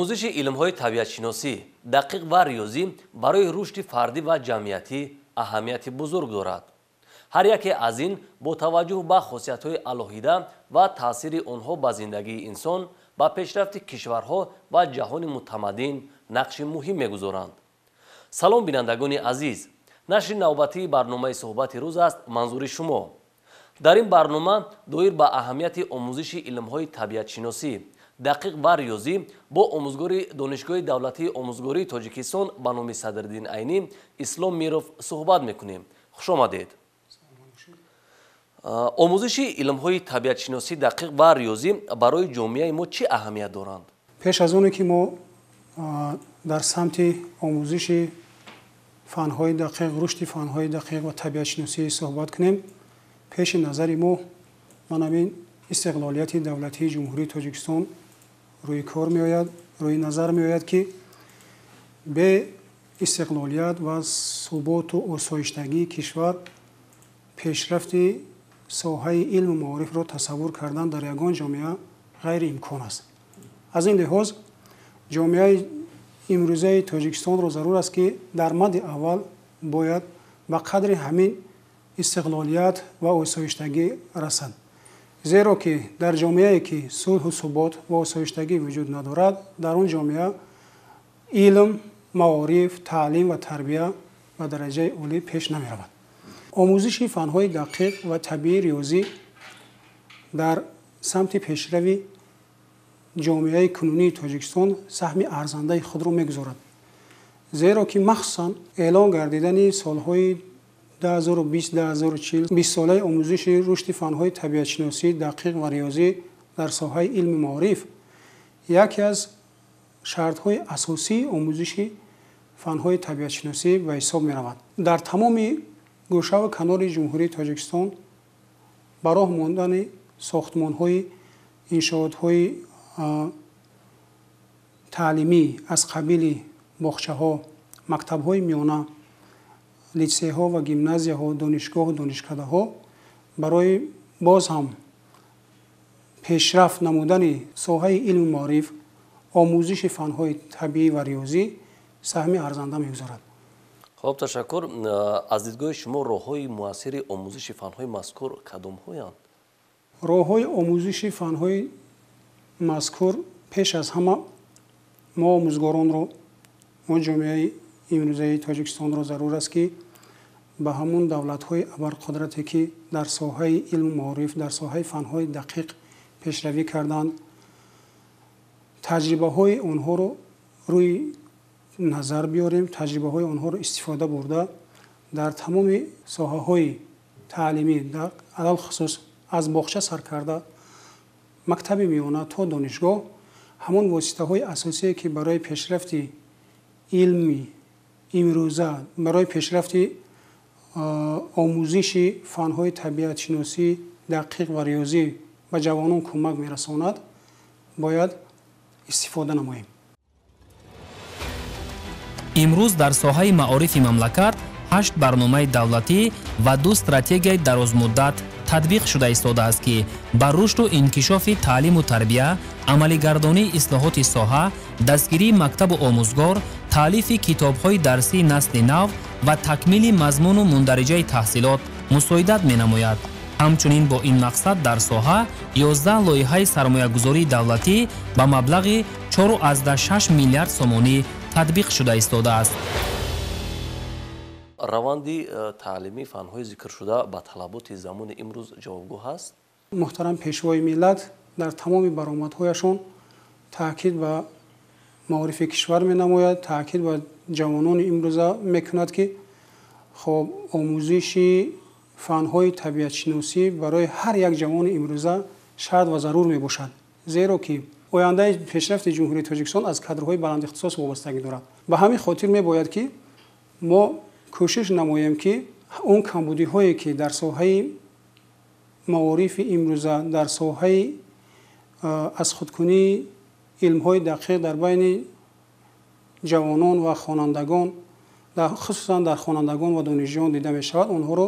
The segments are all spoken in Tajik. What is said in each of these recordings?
омӯзиши илмҳои табиатшиносӣ дақиқ ва риёзӣ барои рушди фардӣ ва ҷамъиятӣ аҳамияти бузург дорад. ҳар яке аз ин бо таваҷҷӯҳ ба хусусиятҳои алоҳида ва таъсири онҳо ба зиндагии инсон, ба пешрафти кишварҳо ва ҷаҳони мутамаддин нақши муҳим мегузоранд. салом бинандагони азиз, нашри навбатии барномаи суҳбати рӯз аст манзури шумо. дар ин барнома доир ба аҳамияти омӯзиши илмҳои табиатшиносӣ дақиқ ва риёзӣ бо омӯзгори донишгоҳи давлатии омӯзгории Тоҷикистон ба номи Садриддин Айнӣ Ислом Миров суҳбат мекунем. хушомадед. омӯзиши илмҳои табиатшиносӣ дақиқ ва риёзӣ барои ҷомеаи мо чӣ аҳамият доранд? пеш аз оне ки мо дар самти омӯзиши фанҳои дақиқ, рушди фанҳои дақиқ ва табиатшиносӣ суҳбат кунем, пеши назари мо манамин истиқлолияти давлатии ҷумҳурии Тоҷикистон рӯи кор меояд, рӯи назар меояд ки бе истиқлолият ва суботу осоиштагии кишвар пешрафти соҳаи илму маорифро тасаввур кардан дар ягон ҷомеа ғайриимкон аст. аз ин лиҳоз ҷомеаи имрӯзаи Тоҷикистонро зарур аст ки дар мадди аввал бояд ба қадри ҳамин истиқлолият ва осоиштагӣ расад. зеро ки дар ҷомеае ки сулҳу субот ва осоиштагӣ вуҷуд надорад, дар он ҷомеа илм, маориф, таълим ва тарбия ба дараҷаи олӣ пеш намеравад. омӯзиши фанҳои дақиқ ва табиии риёзӣ дар самти пешрави ҷомеаи кунунии Тоҷикистон саҳми арзандаи худро мегузорад. зеро ки махсусан эълон гардидани солҳои 2020-2040 20-солаи омӯзиши рушди фанҳои табиатшиносӣ дақиқ ва риёзӣ дар соҳаи илми маориф яке аз шартҳои асосии омӯзиши фанҳои табиатшиносӣ ба ҳисоб меравад. дар тамоми гӯшаву канори ҷумҳурии Тоҷикистон ба роҳ мондани сохтмонҳои иншоотҳои таълимӣ аз қабили боғчаҳо, мактабҳои миёна, литсейҳо ва гимназияҳо, донишгоҳу донишкадаҳо барои боз ҳам пешрафт намудани соҳаи илму маориф, омӯзиши фанҳои табиӣ ва риёзӣ саҳми арзанда мегузорад. хуб, ташаккур. аз дидгоҳи шумо роҳҳои муассири омӯзиши фанҳои мазкур кадомҳоянд? роҳҳои омӯзиши фанҳои мазкур пеш аз ҳама мо омӯзгоронро, мо ҷомеаи имрӯзаи Тоҷикистонро зарур аст ки ба ҳамун давлатҳои абарқудрате ки дар соҳаи илму маориф, дар соҳаи фанҳои дақиқ пешравӣ карданд, таҷрибаҳои онҳоро рӯи назар биёрем, таҷрибаҳои онҳоро истифода бурда дар тамоми соҳаҳои таълимӣ, алалхусус аз боғча сар карда мактаби миёна то донишгоҳ ҳамон воситаҳои асосие ки барои пешрафти илми имрӯза, барои пешрафти омӯзиши фанҳои табиатшиносӣ дақиқ ва риёзӣ ба ҷавонон кӯмак мерасонад, бояд истифода намоем. имрӯз дар соҳаи маорифи мамлакат 8 барномаи давлатӣ ва 2 стратегияи дарозмуддат татбиқ шуда истодааст ки ба рушду инкишофи таълиму тарбия, амалигардонии ислоҳоти соҳа, дастгирии мактабу омӯзгор, таълифи китобҳои дарсии насли нав ва такмили мазмуну мундариҷаи таҳсилот мусоидат менамояд. ҳамчунин бо ин мақсад дар соҳа 11 лоиҳаи сармоягузории давлатӣ ба маблағи 4,6 миллиард сомонӣ татбиқ шуда истодааст. раванди таълимии фанҳои зикршуда ба талаботи замони имрӯз ҷавобгоҳ аст? муҳтарам пешвои миллат дар тамоми баромадҳояшон таъкид ба маорифи кишвар менамояд, таъкид ба ҷавонони имрӯза мекунад ки хоб омӯзиши фанҳои табиатшиносӣ барои ҳар як ҷавони имрӯза шарт ва зарур мебошад. зеро ки ояндаи пешрафти ҷумҳурии Тоҷикистон аз кадрҳои баландихтисос вобастагӣ дорад. ба ҳамин хотир мебояд ки мо кӯшиш намоем ки он камбудиҳое ки дар соҳаи маорифи имрӯза, дар соҳаи аз худкунии илмҳои дақиқ дар байни ҷавонон ва хонандагон, хусусан дар хонандагон ва донишҷӯён дида мешавад, онҳоро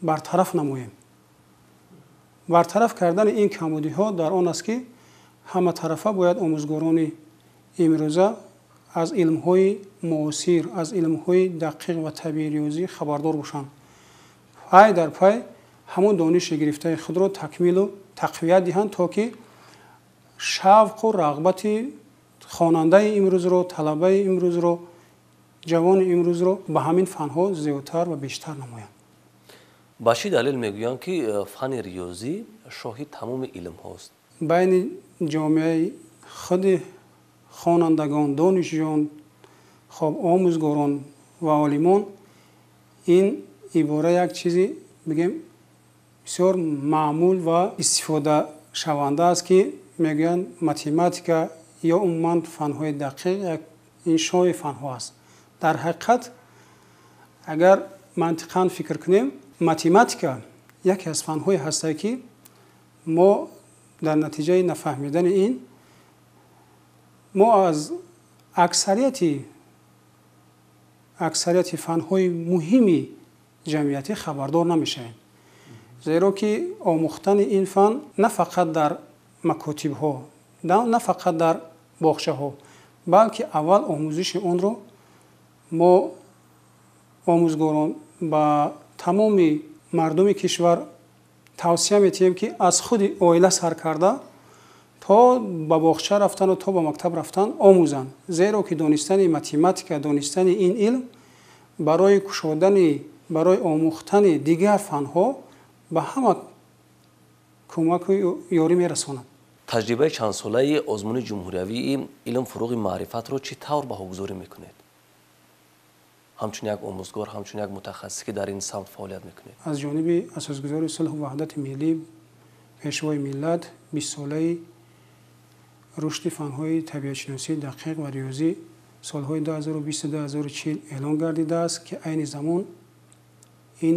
бартараф намоем. бартараф кардани ин камбудиҳо дар он аст ки ҳаматарафа бояд омӯзгорони имрӯза аз илмҳои муосир, аз илмҳои дақиқ ва табии риёзӣ хабардор бошанд. пай дар пай ҳамон дониши гирифтаи худро такмилу тақвият диҳанд, то ки шавқу рағбати хонандаи имрӯзро, талабаи имрӯзро, ҷавони имрӯзро ба ҳамин фанҳо зиёдтар ва бештар намоянд. ба чӣ далел мегӯянд ки фани риёзӣ шоҳи тамоми илмҳост? байни ҷомеаи худи хонандагон, донишҷӯён, омӯзгорон ва олимон ин ибора як чизи бигем бисёр маъмул ва истифодашаванда аст ки мегӯянд математика ё умуман фанҳои дақиқ ин шоҳи фанҳо аст. дар ҳақиқат агар мантиқан фикр кунем, математика яке аз фанҳое ҳастае ки мо дар натиҷаи нафаҳмидани ин мо аз аксарияти фанҳои муҳими ҷамъиятӣ хабардор намешавем. зеро ки омӯхтани ин фан на фақат дар макотибҳо, на фақат дар боғчаҳо, балки аввал омӯзиши онро мо омӯзгорон ба тамоми мардуми кишвар тавсия метиҳем ки аз худи оила сар карда то ба боғча рафтану то ба мактаб рафтан омӯзанд. зеро ки донистани математика, донистани ин илм барои кушодани, барои омӯхтани дигар фанҳо ба ҳама кӯмаку ёрӣ мерасонад. таҷрибаи чандсолаи озмуни ҷумҳуриявии илм фуруғи маърифатро чӣ тавр баҳогузорӣ мекунед? ҳамчун як омӯзгор, ҳамчун як мутахассис ки дар ин самт фаъолият мекунед. аз ҷониби асосгузори сулҳу ваҳдати миллӣ, пешвои миллат, 20-солаи рушди фанҳои табиатшиносӣ, дақиқ ва риёзӣ солҳои 2020-2040 эълон гардидааст ки айни замон ин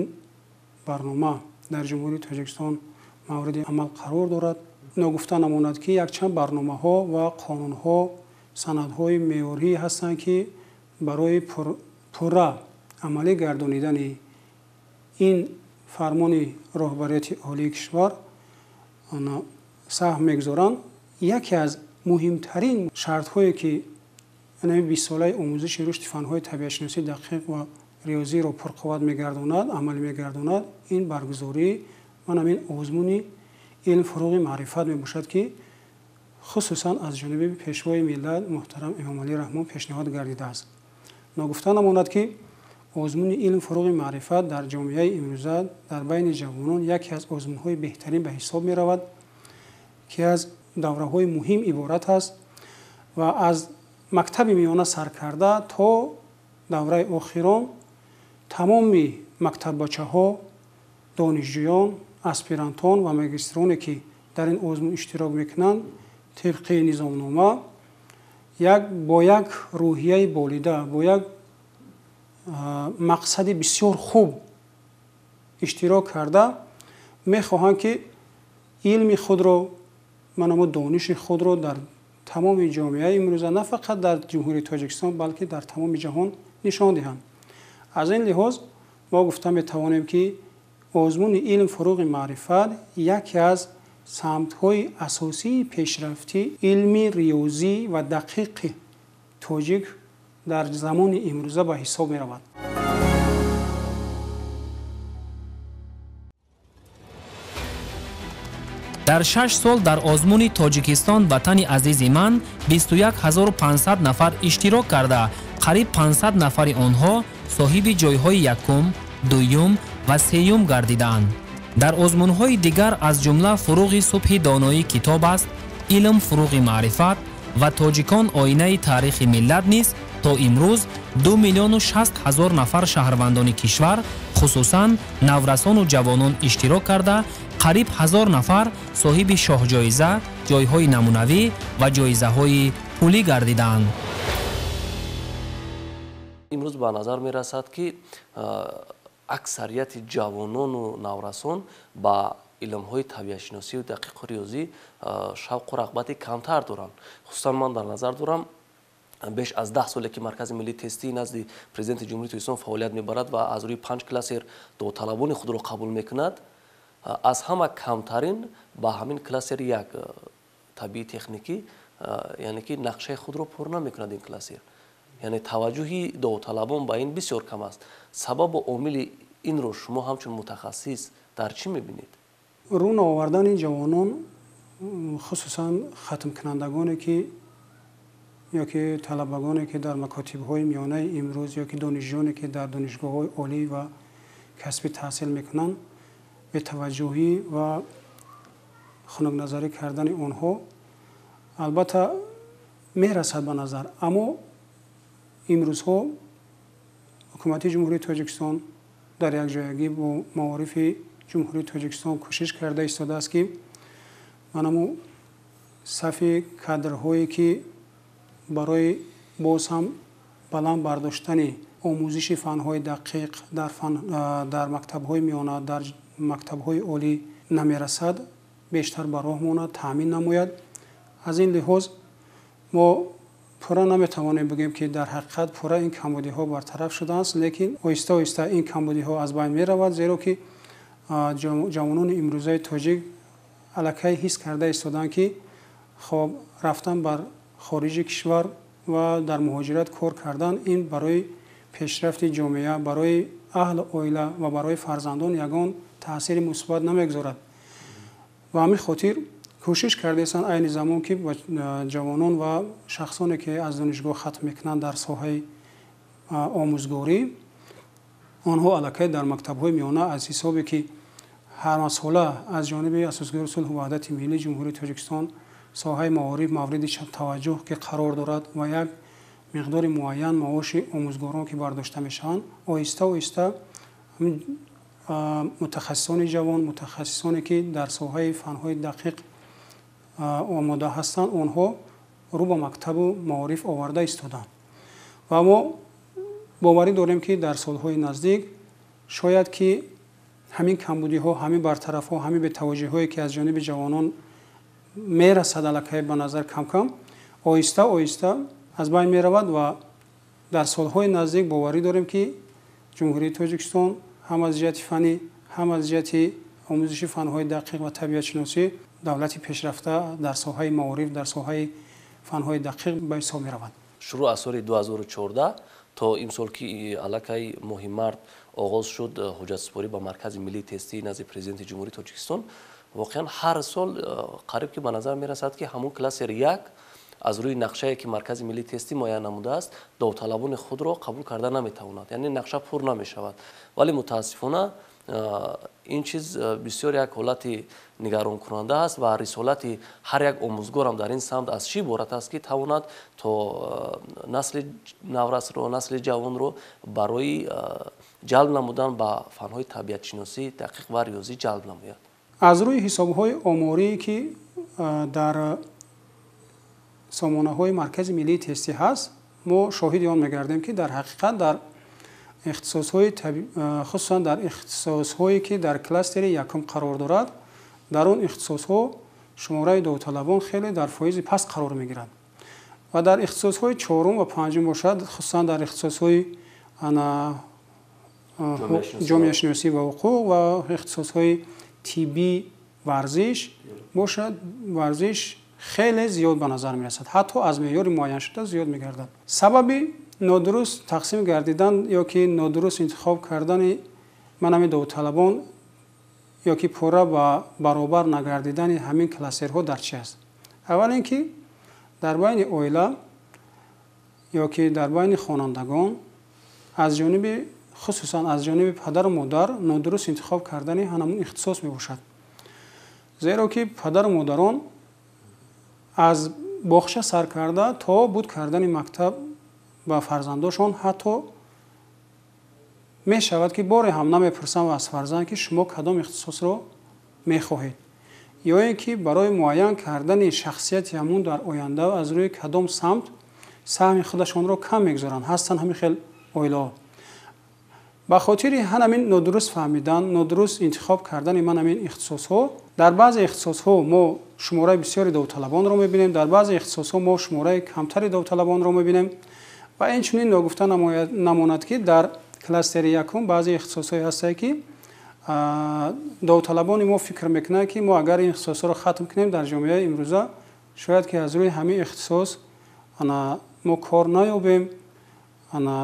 барнома дар ҷумҳурии Тоҷикистон мавриди амал қарор дорад. ногуфта намонад ки якчанд барномаҳо ва қонунҳо, санадҳои меъёрӣ ҳастанд ки барои пурра амалӣ гардонидани ин фармони роҳбарияти олии кишвар саҳм мегузоранд. яке аз муҳимтарин шартҳое ки 20-солаи омӯзиши рушди фанҳои табиатшиносӣ, дақиқ ва риёзиро пурқувват мегардонад, амалӣ мегардонад, ин баргузории ҳамин озмуни илм фуруғи маърифат мебошад ки хусусан аз ҷониби пешвои миллат муҳтарам Имомалӣ Раҳмон пешниҳод гардидааст. ногуфта намонад ки озмуни илм фуруғи маърифат дар ҷомеаи имрӯза дар байни ҷавонон яке аз озмунҳои беҳтарин ба ҳисоб меравад, ки аз давраҳои муҳим иборат аст ва аз мактаби миёна сар карда то давраи охирон тамоми мактаббачаҳо, донишҷӯён, аспирантон ва магистроне ки дар ин озмун иштирок мекунанд, тибқи низомнома бо як рӯҳияи болида, бо як мақсади бисёр хуб иштирок карда мехоҳанд ки илми худро, манамо дониши худро дар тамоми ҷомеаи имрӯза на фақат дар ҷумҳурии Тоҷикистон, балки дар тамоми ҷаҳон нишон диҳанд. аз ин лиҳоз мо гуфта метавонем ки озмуни илм фуруғи маърифат яке аз самтҳои асосии пешрафти илми риёзӣ ва дақиқи тоҷик дар замони имрӯза ба ҳисоб меравад. дар 6 сол дар озмуни Тоҷикистон ватани азизи ман 21500 нафар иштирок карда, қариб 500 нафари онҳо соҳиби ҷойҳои якум, дуюм ва сеюм гардидаанд. дар озмунҳои дигар аз ҷумла фуруғи субҳи доноӣ китоб аст, илм фуруғи маърифат ва тоҷикон оинаи таърихи миллат низ то имрӯз 2 миллиону 60 ҳазор нафар шаҳрвандони кишвар, хусусан наврасону ҷавонон иштирок карда, қариб 1000 нафар соҳиби шоҳҷоиза, ҷойҳои намунавӣ ва ҷоизаҳои пулӣ гардидаанд. имрӯз ба назар мерасад ки аксарияти ҷавонону наврасон ба илмҳои табиатшиносию дақиқу риёзӣ шавқу рағбати камтар доранд. хусусан ман дар назар дорам беш аз 10 соле ки маркази миллии тестии назди президенти ҷумҳурии Тоҷикистон фаъолият мебарад ва аз рӯи 5 классер довталабони худро қабул мекунад, аз ҳама камтарин ба ҳамин классери як табии техникӣ یعنی که نقشه خود رو پر نمیکند این کلاسیر. یعنی توجهی داوطلبان با این بسیار کم است. سبب و عامل این رو شما همچون متخصص در چی میبینید؟ رون آوردن این جوانان خصوصا ختم کنندگانی که یا که طلبگانی که در مکاتب‌های میانه امروز یا که دانشجویانی که در دانشگاه‌های عالی و کسبی تحصیل میکنن به توجهی و خنک نظری کردن اونها البته میرسد به نظر، اما امروزها حکومت جمهوری تاجیکستان در یک جایگی با معارف جمهوری تاجیکستان کوشش کرده ایستاده است که منمو صف کادرهایی که برای باز هم بلند برداشتن آموزش فنهای دقیق در مکتب‌های میانه در مکتب‌های عالی نمیرسد، بیشتر بر راه ماند، تامین نماید. از این لحاظ ما پورا نمیتوانیم بگیم که در حقیقت پورا این کمبودی ها برطرف شده است، لیکن آهسته آهسته این کمبودی ها از بین می رود، زیرا که جوانان امروزه تاجیک الکی حس کرده ایستادند که خب رفتن بر خارج کشور و در مهاجرت کار کردن این برای پیشرفت جامعه، برای اهل عائله و برای فرزندان یگان تاثیر مثبت نمیگذارد. و همین خاطر کوشش کرده اند عین زمان که جوانان و شخصانی که از دانشگاه ختم میکنند در ساحه آموزگاری آنها الکی در مکتب‌های میانه از حسابی که هر مسئله از جانب اساسگر صلح و وحدت ملی جمهوری تاجیکستان ساحه معارف مورد توجه که قرار دارد و یک مقدار معین معاش آموزگاران که برداشته میشن، آهسته آهسته متخصصان جوان، متخصصانی که در ساحه فنهای دقیق آماده هستند، آنها رو به مکتب و معارف آورده ایستادند و ما باوری داریم که در سالهای نزدیک شاید که همین کمبودی ها، همین برطرف ها، همین به توجه هایی که از جانب جوانان میرسد الکی به نظر کم کم آهسته آهسته از بین می رود و در سالهای نزدیک باوری داریم که جمهوری تاجیکستان هم از جهت فنی هم از جهت آموزش فنهای دقیق و طبیعت شناسی دولتی پیشرفته در ساحه معارف، در ساحه فنهای دقیق به حساب می روند. شروع از سال 2014 تا امسال که الکی ماه مارت آغاز شد حجت سپاری با مرکز ملی تستی نزد پرزیدنت جمهوری تاجیکستان، واقعا هر سال قریب که به نظر می رسد که همون کلاسر یک از روی نقشه که مرکز ملی تستی معین نموده است داوطلبان خود را قبول کرده نمیتواند، یعنی نقشه پر نمی شود. ولی متاسفانه این چیز بسیار یک حالت نگران کننده است و رسالت هر یک آموزگار هم در این سمت از چی عبارت است که تواند تا نسل نورس رو، نسل جوان رو برای جلب نمودن به فنهای طبیعت شناسی دقیق و ریاضی جلب نماید. از روی حساب‌های آماری که در سامانه‌های مرکز ملی تستی هست ما شاهد آن می‌گردیم که در حقیقت در اختصاص‌های خصوصا در اختصاص‌هایی که در کلاستر یکم قرار دارد در اون اختصاص‌ها شماره داوطلبان خیلی در فایز پس قرار می‌گیرند و در اختصاص‌های چهارم و پنجم باشد، خصوصا در اختصاص‌های جامعه شناسی و حقوق و اختصاص‌های طبی ورزش باشد، ورزش خیلی زیاد به نظر می‌رسد، حتی از معیار معین شده زیاد می‌گردد. سبب نادرست تقسیم گردیدن یا که نادرست انتخاب کردن منم داوطلبان یا که پورا با برابر نگردیدن همین کلاسرها در چی است؟ اول اینکه در بین عائله یا که در بین خوانندگان از جانب خصوصا از جانب پدر و مادر نادرست انتخاب کردن همون اختصاص می باشد، زیرا که پدر و مادران از باغچه سر کرده تا بود کردن مکتب با فرزنداشون حتی می شود که باری هم نمیپرسن و از فرزند که شما کدام اختصاص رو می خواهید یا اینکه برای معین کردن شخصیت همون در آینده و از روی کدام سمت سهم خودشون رو کم میگذارن هستن همین خیلی عائله. به خاطر همین نادرست فهمیدن، نادرست انتخاب کردن من همین اختصاص ها، در بعض اختصاص ها ما شماره بسیاری داوطلبان رو میبینیم، در بعض اختصاص ها ما شماره کمتری داوطلبان رو میبینیم و این چنین ناگفته نماند که در کلاستر یکم بعضی اختصاص های هست که داوطلبان ما فکر میکنه که ما اگر این اختصاص رو ختم کنیم در جامعه امروزه شاید که از روی همین اختصاص ما کار نیابیم،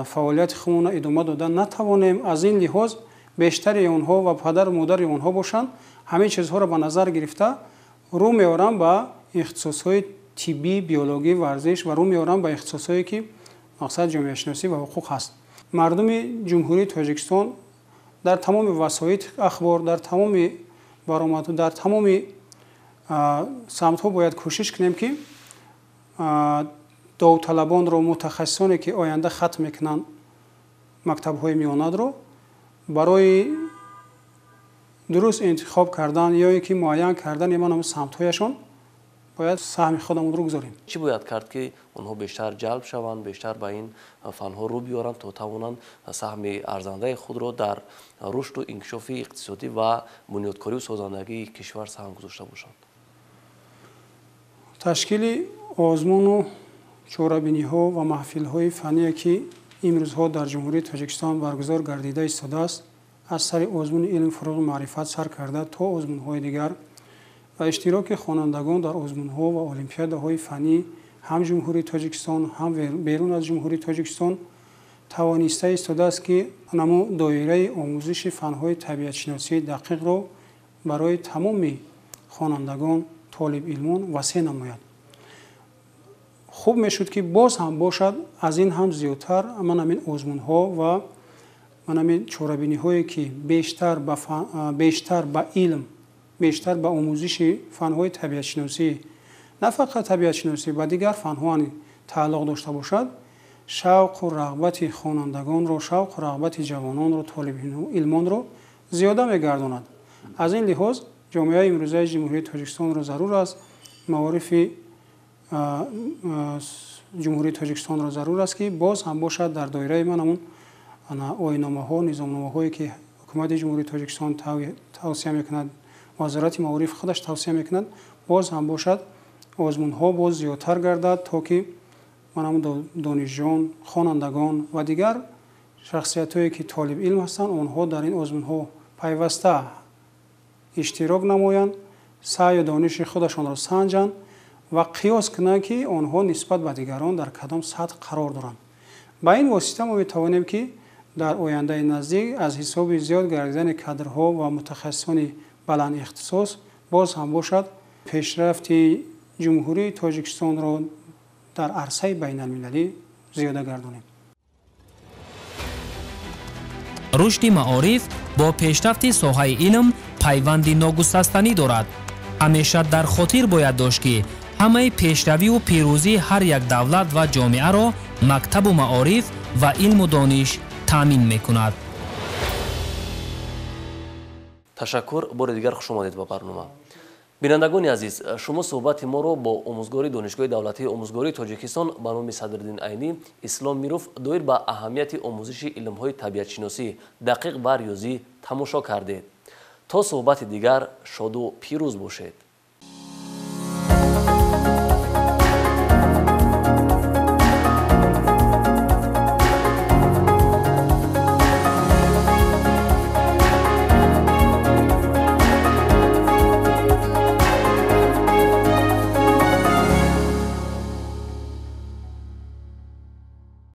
فعالیت خودمون ادامه دادن نتوانیم. از این لحاظ بیشتر اونها و پدر و مادر اونها باشند همه چیزها را به نظر گرفته رو میارن به اختصاصهای طبی، بیولوژی، ورزش و رو میارن به اختصاصهایی که مقصد جامعه شناسی و حقوق هست. مردم جمهوری تاجیکستان در تمام وسایل اخبار، در تمام برآمد، در تمام سمت‌ها باید کوشش کنیم که داوطلبان رو، متخصصانی که آینده ختم میکنن مکتب‌های میانه رو برای درست انتخاب کردن یا یکی معین کردن ایمان سمت‌هایشان باید سهم خودمون رو گذاریم. چی باید کرد که اونها بیشتر جلب شوند، بیشتر به این فنها رو بیارن تا توانند سهم ارزنده خود رو در رشد و انکشاف اقتصادی و بنیادکاری و سازندگی کشور سهم گذاشته باشند؟ تشکیل آزمون و چهاربینی‌ها و محفل‌های فنی که امروزها در جمهوری تاجیکستان برگزار گردیده ایستاده است، از سر آزمون علم، فروغ و معرفت سر کرده تا آزمون‌های دیگر و اشتراک خوانندگان در آزمون‌ها و المپیادهای فنی هم جمهوری تاجیکستان هم بیرون از جمهوری تاجیکستان توانسته ایستاده است که نمو دایره آموزش فن‌های طبیعت شناسی دقیق را برای تمام خوانندگان، طالب علمان وسیع نماید. خوب میشد که باز هم باشد از این هم زیادتر من همین آزمون‌ها و من همین چهاربینی‌هایی که بیشتر به علم، بیشتر به آموزش فن‌های طبیعت شناسی، نه فقط طبیعت شناسی و دیگر فن‌ها تعلق داشته باشد، شوق و رغبت خوانندگان رو، شوق و رغبت جوانان رو، طالب علمان رو زیاده می‌گرداند. از این لحاظ جامعه امروزه جمهوری تاجیکستان رو ضرور است، معارف جمهوری تاجیکستان را ضرور است که باز هم باشد در دایره من همون آیین‌نامه‌ها، نظامنامه‌هایی که حکومت جمهوری تاجیکستان توصیه میکند، وزارت معارف خودش توصیه میکند، باز هم باشد آزمون‌ها باز زیادتر گردد تا که من همون دانشجویان، خوانندگان و دیگر شخصیت‌هایی که طالب علم هستند آنها در این آزمون‌ها پیوسته اشتراک نمایند، سعی و دانش خودشان را سنجند و قیاس کنند که آنها نسبت به دیگران در کدام سطح قرار دارند. با این واسطه ما می‌توانیم که در آینده نزدیک از حساب زیاد گردیدن کادرها و متخصصان بلند اختصاص باز هم باشد پیشرفت جمهوری تاجیکستان را در عرصه بین المللی زیاده گردانیم. رشد معارف با پیشرفت ساحه علم پیوندی ناگسستنی دارد. همیشه در خاطر باید داشت که همه پیشروی و پیروزی هر یک دولت و جامعه را مکتب و معارف و علم و دانش تامین میکند. تشکر. بار دیگر خوش آمدید به برنامه. بینندگان عزیز، شما صحبت ما را با آموزگاری دانشگاه دولتی آموزگاری تاجیکستان به نام صدرالدین عینی اسلام میروف دایر به اهمیت آموزش علم‌های طبیعت شناسی دقیق و ریاضی تماشا کردید. تا صحبت دیگر شاد و پیروز باشید.